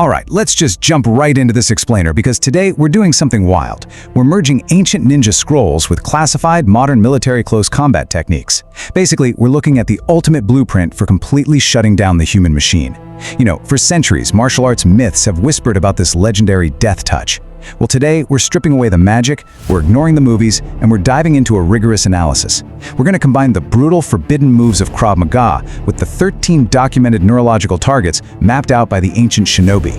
Alright, let's just jump right into this explainer because today we're doing something wild. We're merging ancient ninja scrolls with classified modern military close combat techniques. Basically, we're looking at the ultimate blueprint for completely shutting down the human machine. You know, for centuries, martial arts myths have whispered about this legendary death touch. Well, today, we're stripping away the magic, we're ignoring the movies, and we're diving into a rigorous analysis. We're going to combine the brutal, forbidden moves of Krav Maga with the 13 documented neurological targets mapped out by the ancient Shinobi.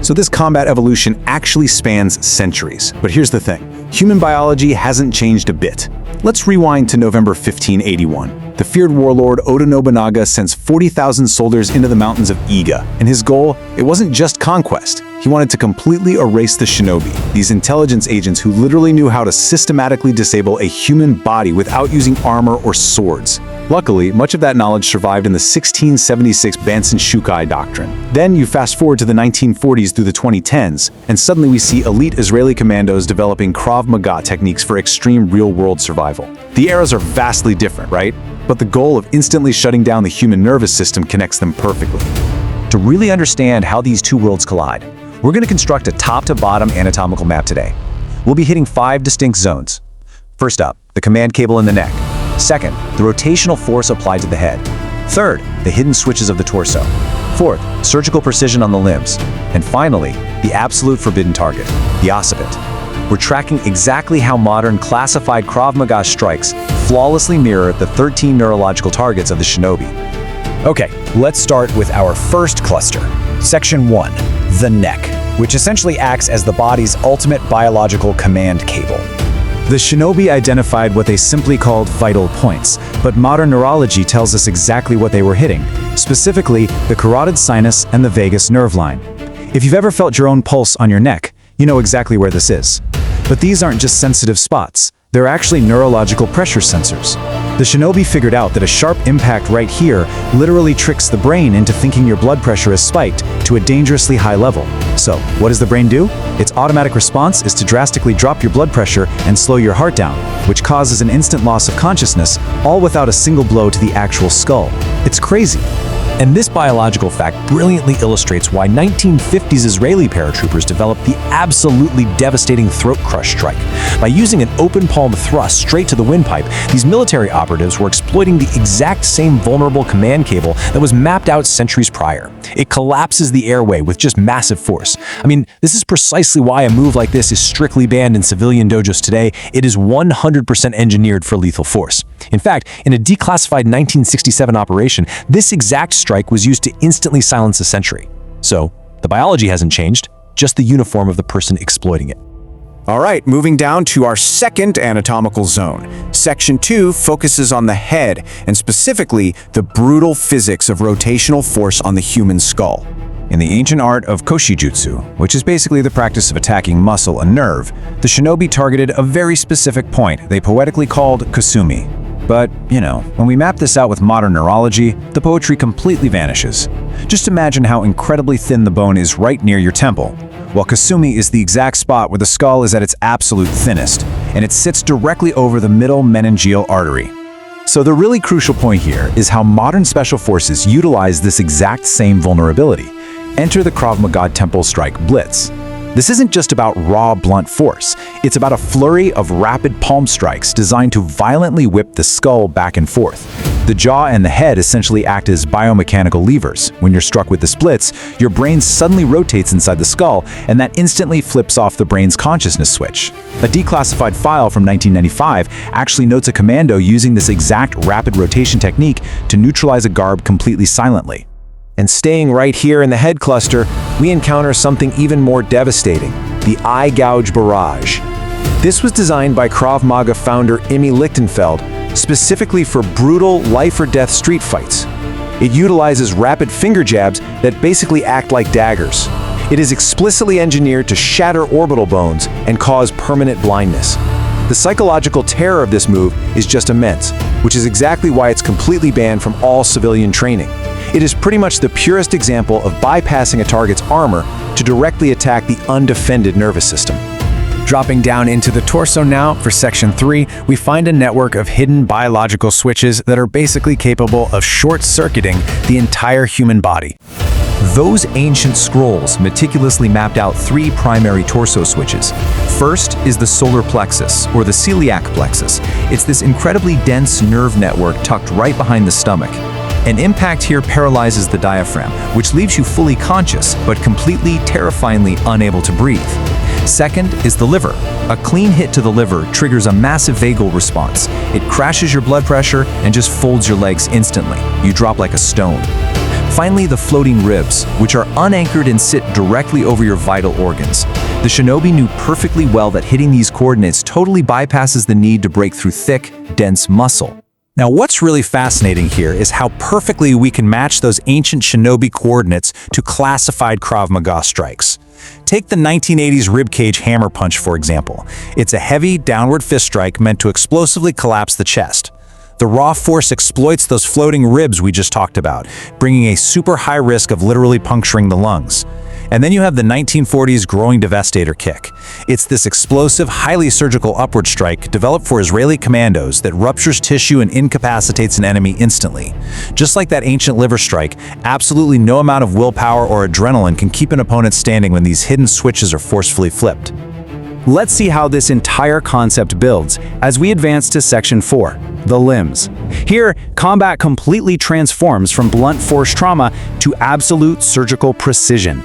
So this combat evolution actually spans centuries. But here's the thing, human biology hasn't changed a bit. Let's rewind to November 1581. The feared warlord Oda Nobunaga sends 40,000 soldiers into the mountains of Iga, and his goal, it wasn't just conquest. He wanted to completely erase the shinobi, these intelligence agents who literally knew how to systematically disable a human body without using armor or swords. Luckily, much of that knowledge survived in the 1676 Bansen Shukai doctrine. Then you fast forward to the 1940s through the 2010s, and suddenly we see elite Israeli commandos developing Krav Maga techniques for extreme real-world survival. The eras are vastly different, right? But the goal of instantly shutting down the human nervous system connects them perfectly. To really understand how these two worlds collide, we're going to construct a top-to-bottom anatomical map today. We'll be hitting 5 distinct zones. First up, the command cable in the neck. Second, the rotational force applied to the head. Third, the hidden switches of the torso. Fourth, surgical precision on the limbs. And finally, the absolute forbidden target, the occiput. We're tracking exactly how modern classified Krav Maga strikes flawlessly mirror the 13 neurological targets of the shinobi. Okay, let's start with our first cluster, Section 1, the neck, which essentially acts as the body's ultimate biological command cable. The shinobi identified what they simply called vital points, but modern neurology tells us exactly what they were hitting, specifically the carotid sinus and the vagus nerve line. If you've ever felt your own pulse on your neck, you know exactly where this is. But these aren't just sensitive spots, they're actually neurological pressure sensors. The shinobi figured out that a sharp impact right here literally tricks the brain into thinking your blood pressure is spiked to a dangerously high level. So, what does the brain do? Its automatic response is to drastically drop your blood pressure and slow your heart down, which causes an instant loss of consciousness, all without a single blow to the actual skull. It's crazy. And this biological fact brilliantly illustrates why 1950s Israeli paratroopers developed the absolutely devastating throat crush strike. By using an open palm thrust straight to the windpipe, these military operatives were exploiting the exact same vulnerable command cable that was mapped out centuries prior. It collapses the airway with just massive force. I mean, this is precisely why a move like this is strictly banned in civilian dojos today. It is 100% engineered for lethal force. In fact, in a declassified 1967 operation, this exact strike was used to instantly silence a sentry. So, the biology hasn't changed, just the uniform of the person exploiting it. Alright, moving down to our second anatomical zone. Section 2 focuses on the head, and specifically the brutal physics of rotational force on the human skull. In the ancient art of koshijutsu, which is basically the practice of attacking muscle and nerve, the shinobi targeted a very specific point they poetically called kusumi. But, you know, when we map this out with modern neurology, the poetry completely vanishes. Just imagine how incredibly thin the bone is right near your temple, while kusumi is the exact spot where the skull is at its absolute thinnest, and it sits directly over the middle meningeal artery. So the really crucial point here is how modern special forces utilize this exact same vulnerability. Enter the Krav Maga Temple Strike Blitz. This isn't just about raw, blunt force. It's about a flurry of rapid palm strikes designed to violently whip the skull back and forth. The jaw and the head essentially act as biomechanical levers. When you're struck with the splits, your brain suddenly rotates inside the skull, and that instantly flips off the brain's consciousness switch. A declassified file from 1995 actually notes a commando using this exact rapid rotation technique to neutralize a garb completely silently. And staying right here in the head cluster, we encounter something even more devastating, the eye gouge barrage. This was designed by Krav Maga founder Imi Lichtenfeld specifically for brutal life-or-death street fights. It utilizes rapid finger jabs that basically act like daggers. It is explicitly engineered to shatter orbital bones and cause permanent blindness. The psychological terror of this move is just immense, which is exactly why it's completely banned from all civilian training. It is pretty much the purest example of bypassing a target's armor to directly attack the undefended nervous system. Dropping down into the torso now, for Section 3, we find a network of hidden biological switches that are basically capable of short-circuiting the entire human body. Those ancient scrolls meticulously mapped out 3 primary torso switches. First is the solar plexus, or the celiac plexus. It's this incredibly dense nerve network tucked right behind the stomach. An impact here paralyzes the diaphragm, which leaves you fully conscious, but completely, terrifyingly unable to breathe. Second is the liver. A clean hit to the liver triggers a massive vagal response. It crashes your blood pressure and just folds your legs instantly. You drop like a stone. Finally, the floating ribs, which are unanchored and sit directly over your vital organs. The Shinobi knew perfectly well that hitting these coordinates totally bypasses the need to break through thick, dense muscle. Now, what's really fascinating here is how perfectly we can match those ancient Shinobi coordinates to classified Krav Maga strikes. Take the 1980s ribcage hammer punch, for example. It's a heavy, downward fist strike meant to explosively collapse the chest. The raw force exploits those floating ribs we just talked about, bringing a super high risk of literally puncturing the lungs. And then you have the 1940s growing devastator kick. It's this explosive, highly surgical upward strike developed for Israeli commandos that ruptures tissue and incapacitates an enemy instantly. Just like that ancient liver strike, absolutely no amount of willpower or adrenaline can keep an opponent standing when these hidden switches are forcefully flipped. Let's see how this entire concept builds as we advance to Section 4, the limbs. Here, combat completely transforms from blunt force trauma to absolute surgical precision.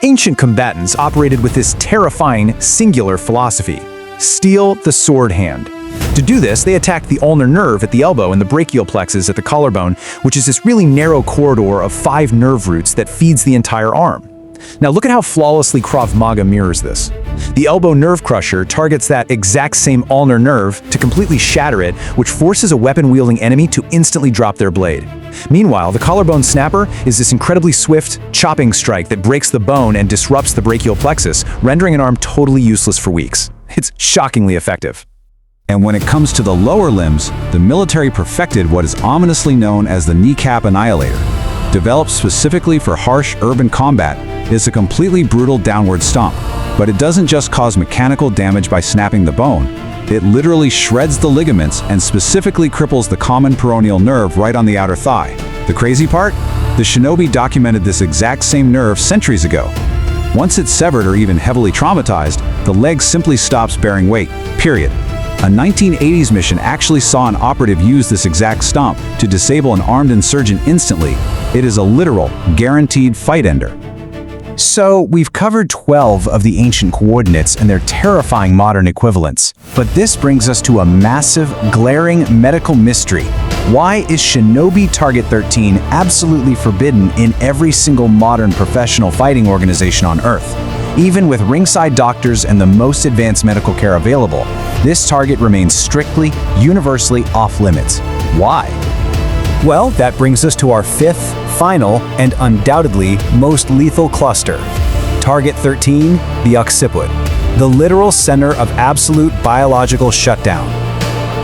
Ancient combatants operated with this terrifying, singular philosophy: steel the sword hand. To do this, they attacked the ulnar nerve at the elbow and the brachial plexus at the collarbone, which is this really narrow corridor of 5 nerve roots that feeds the entire arm. Now look at how flawlessly Krav Maga mirrors this. The elbow nerve crusher targets that exact same ulnar nerve to completely shatter it, which forces a weapon-wielding enemy to instantly drop their blade. Meanwhile, the collarbone snapper is this incredibly swift, chopping strike that breaks the bone and disrupts the brachial plexus, rendering an arm totally useless for weeks. It's shockingly effective. And when it comes to the lower limbs, the military perfected what is ominously known as the kneecap annihilator. Developed specifically for harsh urban combat, it's a completely brutal downward stomp. But it doesn't just cause mechanical damage by snapping the bone. It literally shreds the ligaments and specifically cripples the common peroneal nerve right on the outer thigh. The crazy part? The Shinobi documented this exact same nerve centuries ago. Once it's severed or even heavily traumatized, the leg simply stops bearing weight, period. A 1980s mission actually saw an operative use this exact stomp to disable an armed insurgent instantly. It is a literal, guaranteed fight ender. So, we've covered 12 of the ancient coordinates and their terrifying modern equivalents. But this brings us to a massive, glaring medical mystery. Why is Shinobi Target 13 absolutely forbidden in every single modern professional fighting organization on Earth? Even with ringside doctors and the most advanced medical care available, this target remains strictly, universally off-limits. Why? Well, that brings us to our 5th, final, and undoubtedly most lethal cluster. Target 13, the occiput, the literal center of absolute biological shutdown.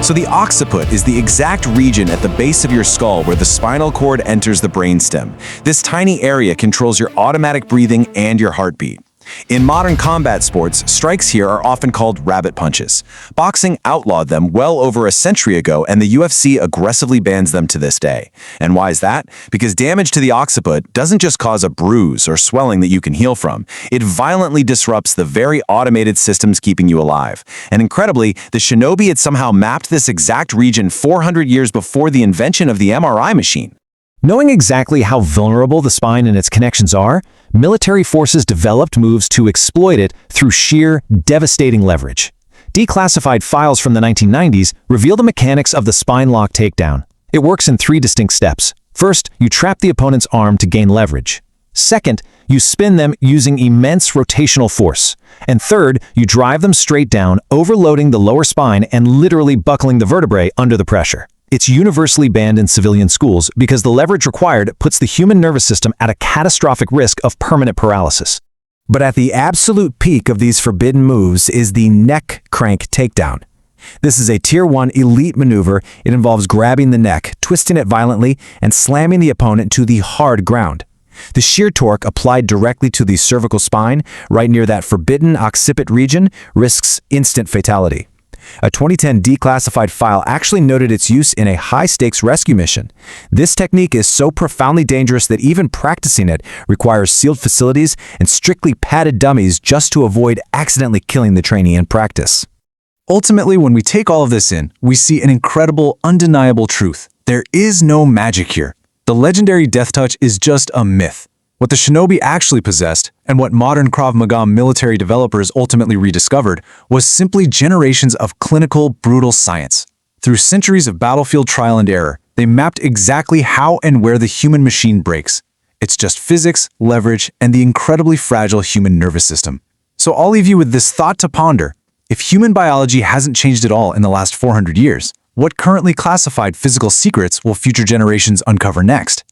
So the occiput is the exact region at the base of your skull where the spinal cord enters the brainstem. This tiny area controls your automatic breathing and your heartbeat. In modern combat sports, strikes here are often called rabbit punches. Boxing outlawed them well over a century ago, and the UFC aggressively bans them to this day. And why is that? Because damage to the occiput doesn't just cause a bruise or swelling that you can heal from. It violently disrupts the very automated systems keeping you alive. And incredibly, the Shinobi had somehow mapped this exact region 400 years before the invention of the MRI machine. Knowing exactly how vulnerable the spine and its connections are, military forces developed moves to exploit it through sheer, devastating leverage. Declassified files from the 1990s reveal the mechanics of the spine lock takedown. It works in 3 distinct steps. First, you trap the opponent's arm to gain leverage. Second, you spin them using immense rotational force. And third, you drive them straight down, overloading the lower spine and literally buckling the vertebrae under the pressure. It's universally banned in civilian schools because the leverage required puts the human nervous system at a catastrophic risk of permanent paralysis. But at the absolute peak of these forbidden moves is the neck crank takedown. This is a Tier 1 elite maneuver. It involves grabbing the neck, twisting it violently, and slamming the opponent to the hard ground. The sheer torque applied directly to the cervical spine, right near that forbidden occiput region, risks instant fatality. A 2010 declassified file actually noted its use in a high-stakes rescue mission. This technique is so profoundly dangerous that even practicing it requires sealed facilities and strictly padded dummies just to avoid accidentally killing the trainee in practice. Ultimately, when we take all of this in, we see an incredible, undeniable truth. There is no magic here. The legendary death touch is just a myth. What the Shinobi actually possessed, and what modern Krav Maga military developers ultimately rediscovered, was simply generations of clinical, brutal science. Through centuries of battlefield trial and error, they mapped exactly how and where the human machine breaks. It's just physics, leverage, and the incredibly fragile human nervous system. So I'll leave you with this thought to ponder. If human biology hasn't changed at all in the last 400 years, what currently classified physical secrets will future generations uncover next?